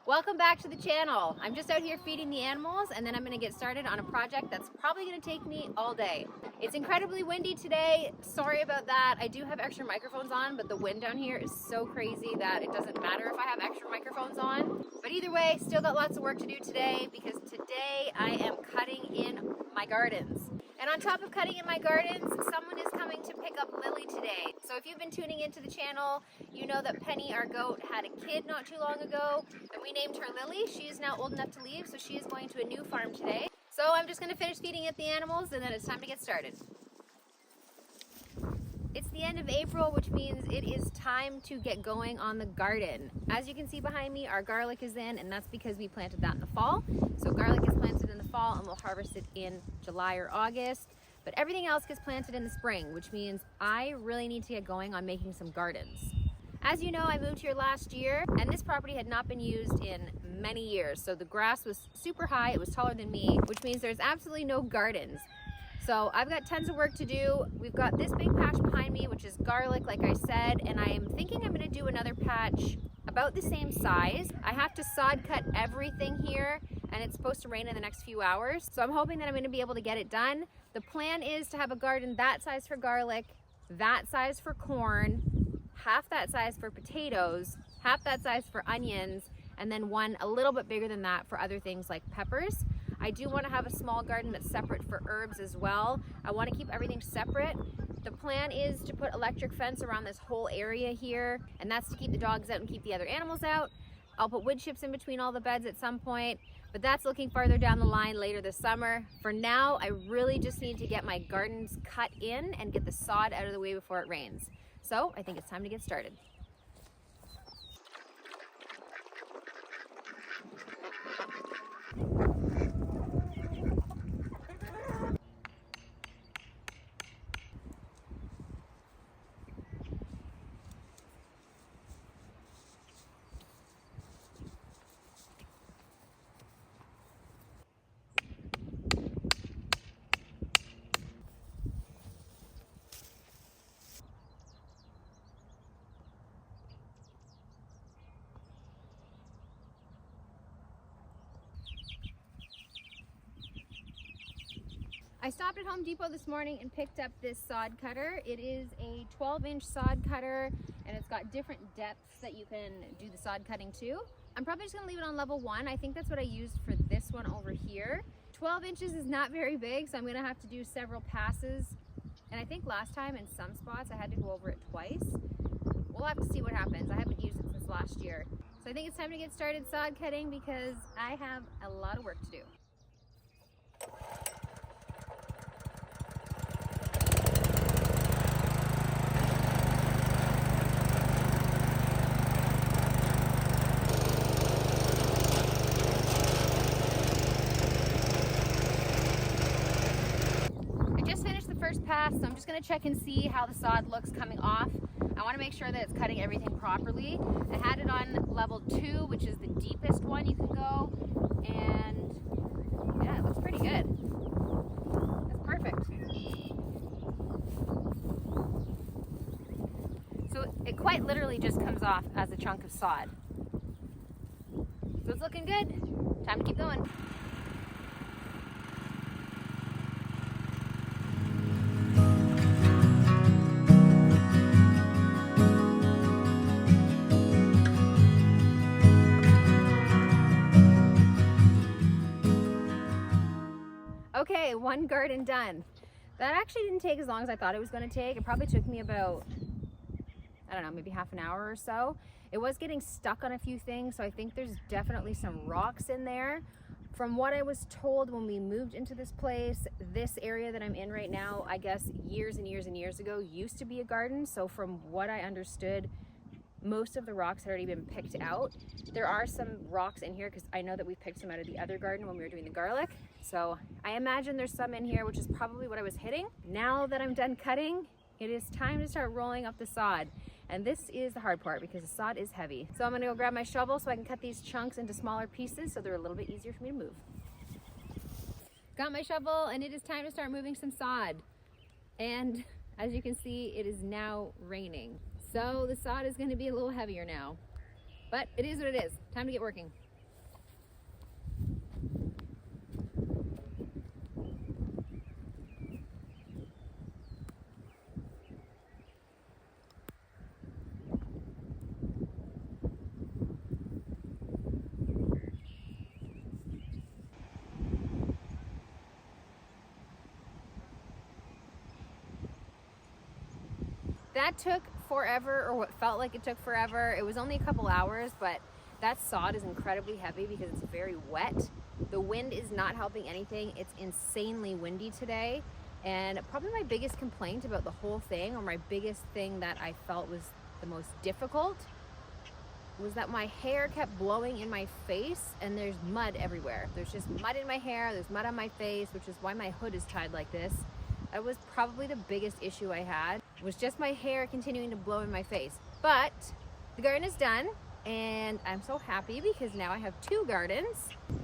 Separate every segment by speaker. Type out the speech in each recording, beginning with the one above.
Speaker 1: Welcome back to the channel. I'm just out here feeding the animals and then I'm going to get started on a project that's probably going to take me all day. It's incredibly windy today. Sorry about that. I do have extra microphones on, but the wind down here is so crazy that it doesn't matter if I have extra microphones on. But either way, still got lots of work to do today because today I am cutting in my gardens. And on top of cutting in my gardens, someone is coming to pick up Lily today. So if you've been tuning into the channel, you know that Penny, our goat, had a kid not too long ago, and we named her Lily. She is now old enough to leave, so she is going to a new farm today. So I'm just going to finish feeding at the animals, and then it's time to get started. It's the end of April, which means it is time to get going on the garden. As you can see behind me, our garlic is in, and that's because we planted that in the fall. So garlic is planted in the fall, and we'll harvest it in July or August. But everything else gets planted in the spring, which means I really need to get going on making some gardens. As you know, I moved here last year, and this property had not been used in many years. So the grass was super high, it was taller than me, which means there's absolutely no gardens. So I've got tons of work to do. We've got this big patch behind me, which is garlic, like I said, and I am thinking I'm gonna do another patch about the same size. I have to sod cut everything here, and it's supposed to rain in the next few hours. So I'm hoping that I'm gonna be able to get it done. The plan is to have a garden that size for garlic, that size for corn, half that size for potatoes, half that size for onions, and then one a little bit bigger than that for other things like peppers. I do want to have a small garden that's separate for herbs as well. I want to keep everything separate. The plan is to put electric fence around this whole area here, and that's to keep the dogs out and keep the other animals out. I'll put wood chips in between all the beds at some point, but that's looking farther down the line later this summer. For now, I really just need to get my gardens cut in and get the sod out of the way before it rains. So I think it's time to get started. I stopped at Home Depot this morning and picked up this sod cutter. It is a 12-inch sod cutter, and it's got different depths that you can do the sod cutting to. I'm probably just gonna leave it on level 1. I think that's what I used for this one over here. 12 inches is not very big, so I'm gonna have to do several passes. And I think last time in some spots I had to go over it twice. We'll have to see what happens. I haven't used it since last year. So I think it's time to get started sod cutting because I have a lot of work to do. First pass, so I'm just going to check and see how the sod looks coming off. I want to make sure that it's cutting everything properly. I had it on level 2, which is the deepest one you can go, and yeah, it looks pretty good. That's perfect. So it quite literally just comes off as a chunk of sod. So it's looking good. Time to keep going. Okay, one garden done. That actually didn't take as long as I thought it was going to take. It probably took me about, I don't know, maybe half an hour or so. It was getting stuck on a few things, so I think there's definitely some rocks in there. From what I was told when we moved into this place, this area that I'm in right now, I guess years and years and years ago, used to be a garden. So from what I understood, most of the rocks had already been picked out. There are some rocks in here because I know that we picked some out of the other garden when we were doing the garlic. So I imagine there's some in here, which is probably what I was hitting. Now that I'm done cutting, it is time to start rolling up the sod. And this is the hard part because the sod is heavy. So I'm gonna go grab my shovel so I can cut these chunks into smaller pieces so they're a little bit easier for me to move. Got my shovel and it is time to start moving some sod. And as you can see, it is now raining. So the sod is going to be a little heavier now, but it is what it is. Time to get working. That took forever, or what felt like it took forever. It was only a couple hours, but that sod is incredibly heavy because it's very wet. The wind is not helping anything. It's insanely windy today. And probably my biggest complaint about the whole thing, or my biggest thing that I felt was the most difficult, was that my hair kept blowing in my face and there's mud everywhere. There's just mud in my hair, there's mud on my face, which is why my hood is tied like this. That was probably the biggest issue I had, was just my hair continuing to blow in my face. But the garden is done, and I'm so happy because now I have 2 gardens.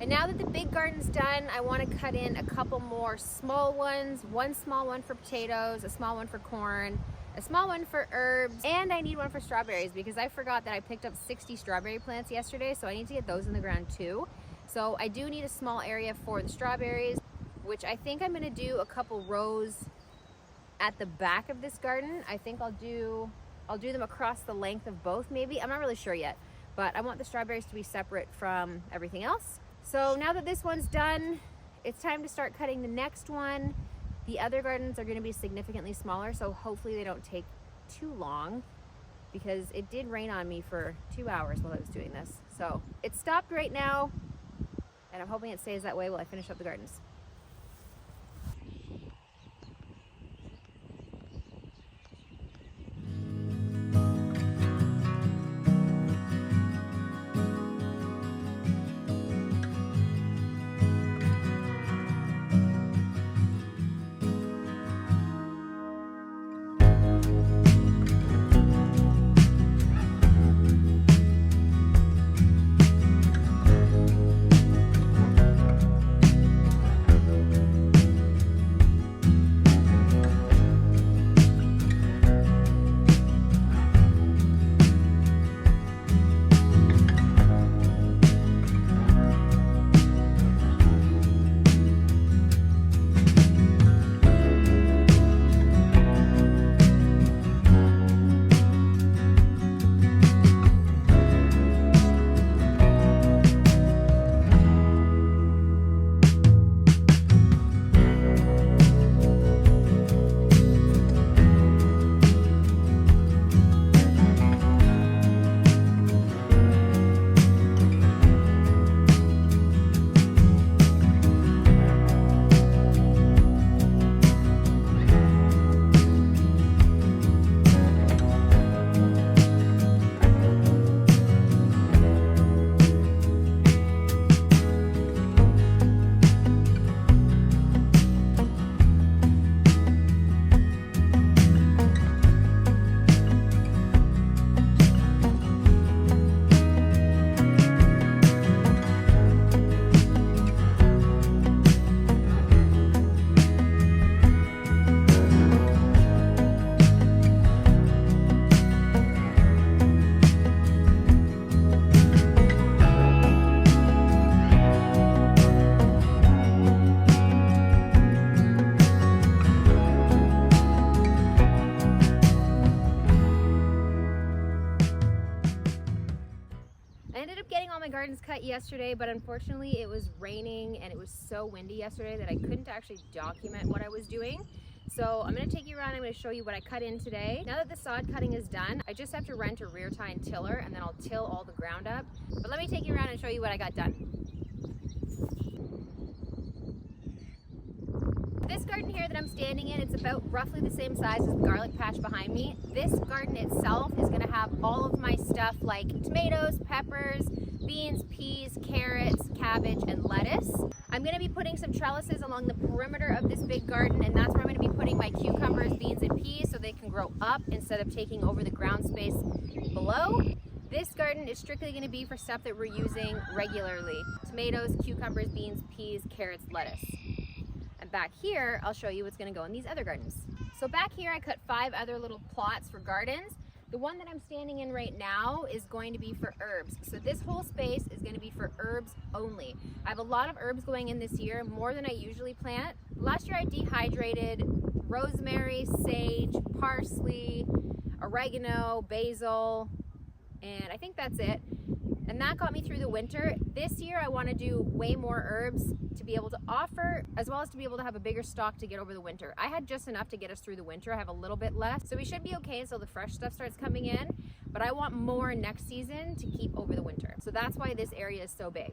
Speaker 1: And now that the big garden's done, I want to cut in a couple more small ones. One small one for potatoes, a small one for corn, a small one for herbs, and I need one for strawberries because I forgot that I picked up 60 strawberry plants yesterday, so I need to get those in the ground too. So I do need a small area for the strawberries, which I think I'm gonna do a couple rows at the back of this garden. I think I'll do them across the length of both maybe. I'm not really sure yet, but I want the strawberries to be separate from everything else. So now that this one's done, it's time to start cutting the next one. The other gardens are gonna be significantly smaller, so hopefully they don't take too long, because it did rain on me for 2 hours while I was doing this. So it stopped right now, and I'm hoping it stays that way while I finish up the gardens. Gardens cut yesterday, but unfortunately it was raining and it was so windy yesterday that I couldn't actually document what I was doing. So I'm going to take you around. I'm going to show you what I cut in today. Now that the sod cutting is done, I just have to rent a rear tine tiller and then I'll till all the ground up. But let me take you around and show you what I got done. This garden here that I'm standing in, it's about roughly the same size as the garlic patch behind me. This garden itself is going to have all of my stuff like tomatoes, peppers, beans, peas, carrots, cabbage, and lettuce. I'm going to be putting some trellises along the perimeter of this big garden, and that's where I'm going to be putting my cucumbers, beans, and peas so they can grow up instead of taking over the ground space below. This garden is strictly going to be for stuff that we're using regularly. Tomatoes, cucumbers, beans, peas, carrots, lettuce. And back here, I'll show you what's going to go in these other gardens. So back here, I cut 5 other little plots for gardens. The one that I'm standing in right now is going to be for herbs. So this whole space is going to be for herbs only. I have a lot of herbs going in this year, more than I usually plant. Last year I dehydrated rosemary, sage, parsley, oregano, basil, and I think that's it. and that got me through the winter. This year I want to do way more herbs to be able to offer, as well as to be able to have a bigger stock to get over the winter. I had just enough to get us through the winter. I have a little bit left, so we should be okay until the fresh stuff starts coming in, but I want more next season to keep over the winter. So that's why this area is so big.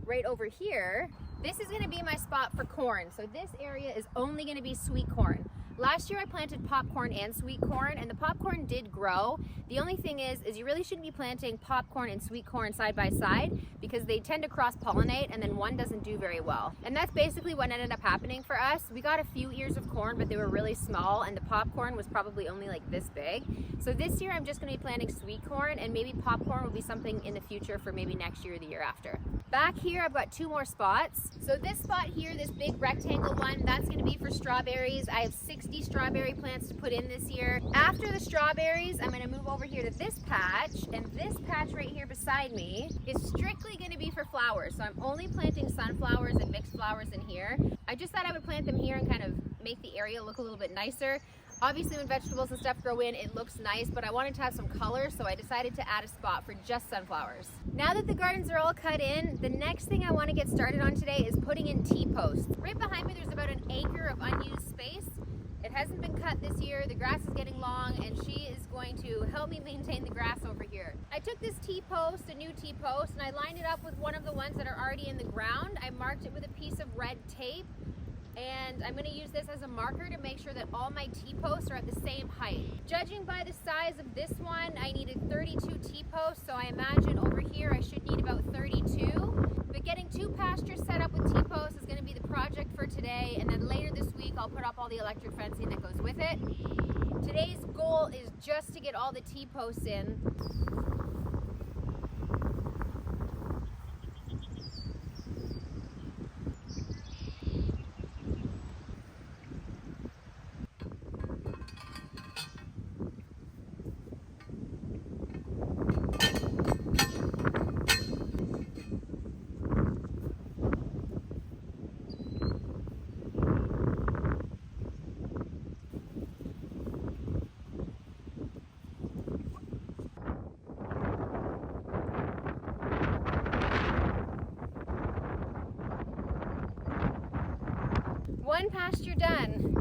Speaker 1: Right over here, this is going to be my spot for corn. So this area is only going to be sweet corn. Last year I planted popcorn and sweet corn, and the popcorn did grow. The only thing is you really shouldn't be planting popcorn and sweet corn side by side because they tend to cross-pollinate and then one doesn't do very well. And that's basically what ended up happening for us. We got a few ears of corn, but they were really small, and the popcorn was probably only like this big. So this year I'm just going to be planting sweet corn, and maybe popcorn will be something in the future for maybe next year or the year after. Back here I've got 2 more spots. So this spot here, this big rectangle one, that's going to be for strawberries. I have 60 strawberry plants to put in this year. After the strawberries, I'm going to move over here to this patch, and this patch right here beside me is strictly going to be for flowers. So I'm only planting sunflowers and mixed flowers in here. I just thought I would plant them here and kind of make the area look a little bit nicer. Obviously when vegetables and stuff grow in, it looks nice, but I wanted to have some color, so I decided to add a spot for just sunflowers. Now that the gardens are all cut in, the next thing I want to get started on today is putting in T-posts. Right behind me there's about an acre of unused space. It hasn't been cut this year, the grass is getting long, and she is going to help me maintain the grass over here. I took this T-post, a new T-post, and I lined it up with one of the ones that are already in the ground. I marked it with a piece of red tape, and I'm going to use this as a marker to make sure that all my T-posts are at the same height. Judging by the size of this one, I needed 32 T-posts, so I imagine over here I should need about 32. But getting 2 pastures set up with T-posts is going to be the project for today, and then later this week I'll put up all the electric fencing that goes with it. Today's goal is just to get all the T-posts in. One pasture done.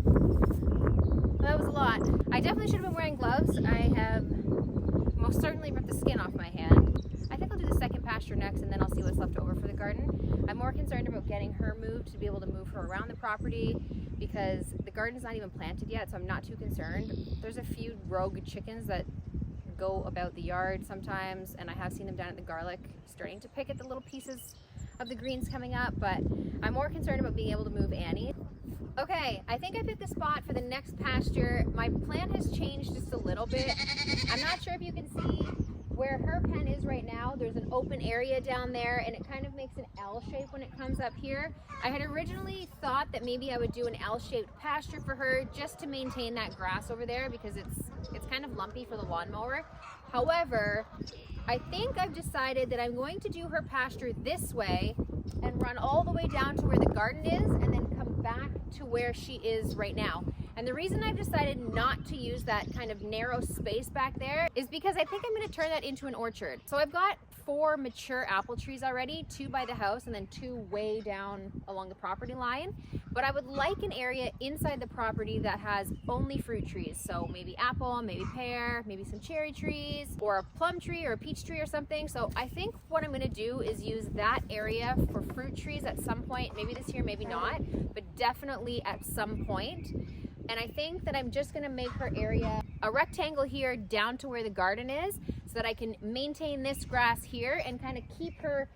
Speaker 1: That was a lot. I definitely should have been wearing gloves. I have most certainly ripped the skin off my hand. I think I'll do the second pasture next, and then I'll see what's left over for the garden. I'm more concerned about getting her moved to be able to move her around the property because the garden's not even planted yet, so I'm not too concerned. There's a few rogue chickens that go about the yard sometimes, and I have seen them down at the garlic starting to pick at the little pieces of the greens coming up, but I'm more concerned about being able to move Annie. Okay, I think I picked the spot for the next pasture. My plan has changed just a little bit. I'm not sure if you can see where her pen is right now. There's an open area down there, and it kind of makes an L shape when it comes up here. I had originally thought that maybe I would do an L-shaped pasture for her just to maintain that grass over there because it's kind of lumpy for the lawnmower. However, I think I've decided that I'm going to do her pasture this way and run all the way down to where the garden is and then come back to where she is right now. And the reason I've decided not to use that kind of narrow space back there is because I think I'm going to turn that into an orchard. So I've got 4 mature apple trees already, 2 by the house and then 2 way down along the property line. But I would like an area inside the property that has only fruit trees. So maybe apple, maybe pear, maybe some cherry trees, or a plum tree or a peach tree or something. So I think what I'm going to do is use that area for fruit trees at some point, maybe this year, maybe not, but definitely at some point. And I think that I'm just gonna make her area a rectangle here down to where the garden is so that I can maintain this grass here and kind of keep her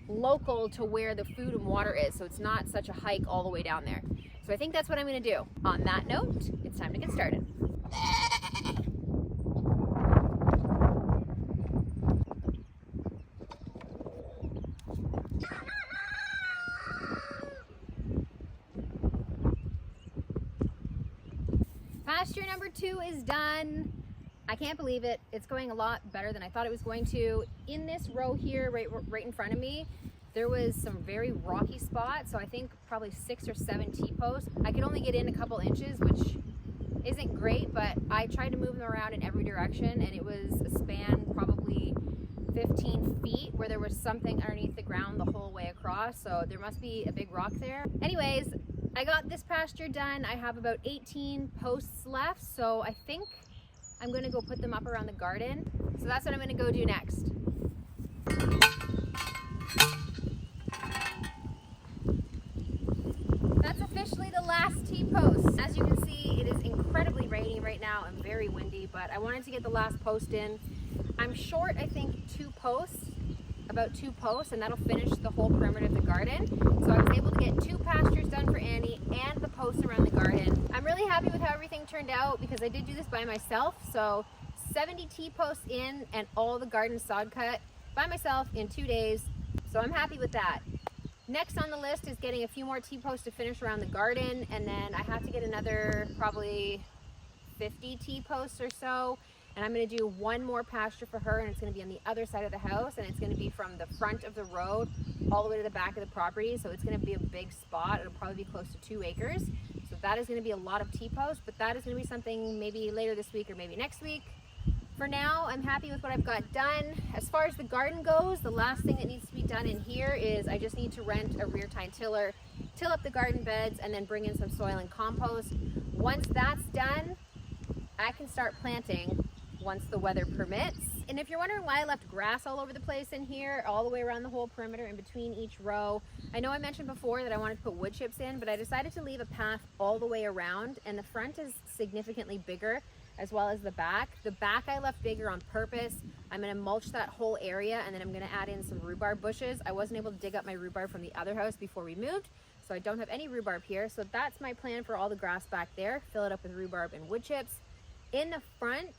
Speaker 1: local to where the food and water is, so it's not such a hike all the way down there. So I think that's what I'm gonna do. On that note, it's time to get started. Pasture number 2 is done. I can't believe it. It's going a lot better than I thought it was going to. In this row here, right in front of me, there was some very rocky spots, so I think probably 6 or 7 T-posts. I could only get in a couple inches, which isn't great, but I tried to move them around in every direction, and it was a span probably 15 feet where there was something underneath the ground the whole way across. So there must be a big rock there. Anyways, I got this pasture done. I have about 18 posts left. So I think I'm gonna go put them up around the garden. So that's what I'm gonna go do next. That's officially the last T-post. As you can see, it is incredibly rainy right now and very windy, but I wanted to get the last post in. I'm short, I think, about two posts, and that'll finish the whole perimeter of the garden. So I was able to get 2 pastures done for Annie and the posts around the garden. I'm really happy with how everything turned out because I did do this by myself. So 70 T-posts in and all the garden sod cut by myself in 2 days. So I'm happy with that. Next on the list is getting a few more T-posts to finish around the garden, and then I have to get another probably 50 T-posts or so. And I'm going to do one more pasture for her, and it's going to be on the other side of the house, and it's going to be from the front of the road all the way to the back of the property. So it's going to be a big spot. It'll probably be close to 2 acres. So that is going to be a lot of T-posts, but that is going to be something maybe later this week or maybe next week. For now, I'm happy with what I've got done. As far as the garden goes, the last thing that needs to be done in here is I just need to rent a rear tine tiller, till up the garden beds, and then bring in some soil and compost. Once that's done, I can start planting once the weather permits. And if you're wondering why I left grass all over the place in here, all the way around the whole perimeter in between each row, I know I mentioned before that I wanted to put wood chips in, but I decided to leave a path all the way around, and the front is significantly bigger as well as the back. The back I left bigger on purpose. I'm gonna mulch that whole area, and then I'm gonna add in some rhubarb bushes. I wasn't able to dig up my rhubarb from the other house before we moved, so I don't have any rhubarb here. So that's my plan for all the grass back there. Fill it up with rhubarb and wood chips. In the front,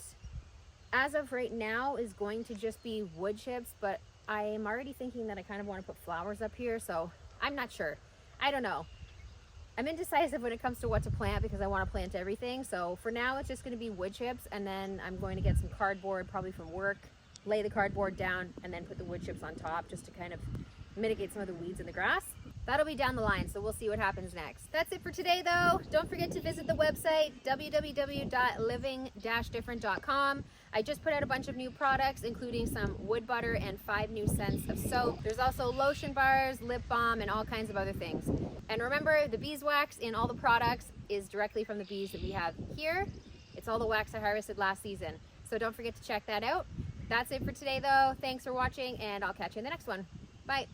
Speaker 1: as of right now, is going to just be wood chips, but I am already thinking that I kind of want to put flowers up here, so I'm not sure. I don't know. I'm indecisive when it comes to what to plant because I want to plant everything. So for now, it's just going to be wood chips, and then I'm going to get some cardboard, probably from work, lay the cardboard down, and then put the wood chips on top just to kind of mitigate some of the weeds in the grass. That'll be down the line, so we'll see what happens next. That's it for today, though. Don't forget to visit the website, www.living-different.com. I just put out a bunch of new products, including some wood butter and 5 new scents of soap. There's also lotion bars, lip balm, and all kinds of other things. And remember, the beeswax in all the products is directly from the bees that we have here. It's all the wax I harvested last season. So don't forget to check that out. That's it for today, though. Thanks for watching, and I'll catch you in the next one. Bye.